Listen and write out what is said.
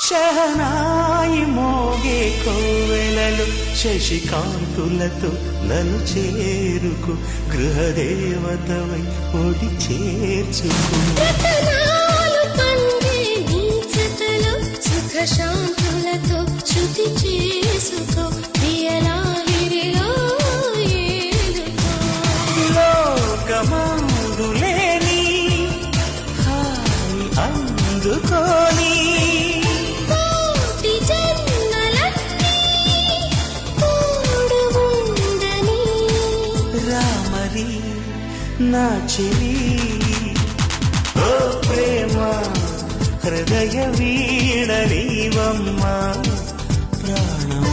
షహనాయి మోగే కోవెలలు శశికాంతులతో నన్ను చేరుకు గృహదేవతవై ఒడి చేర్చుకు శాంతులతో శృతి చేసుకో ప్రియలాహిరిలో లోకమందులేని హాయి అందుకోని కోటి జన్మలన్నీ తోడు ఉందని రామరి నా చెలి ఓ ప్రేమ హృదయ వీణ నీవమ్మ ప్రాణం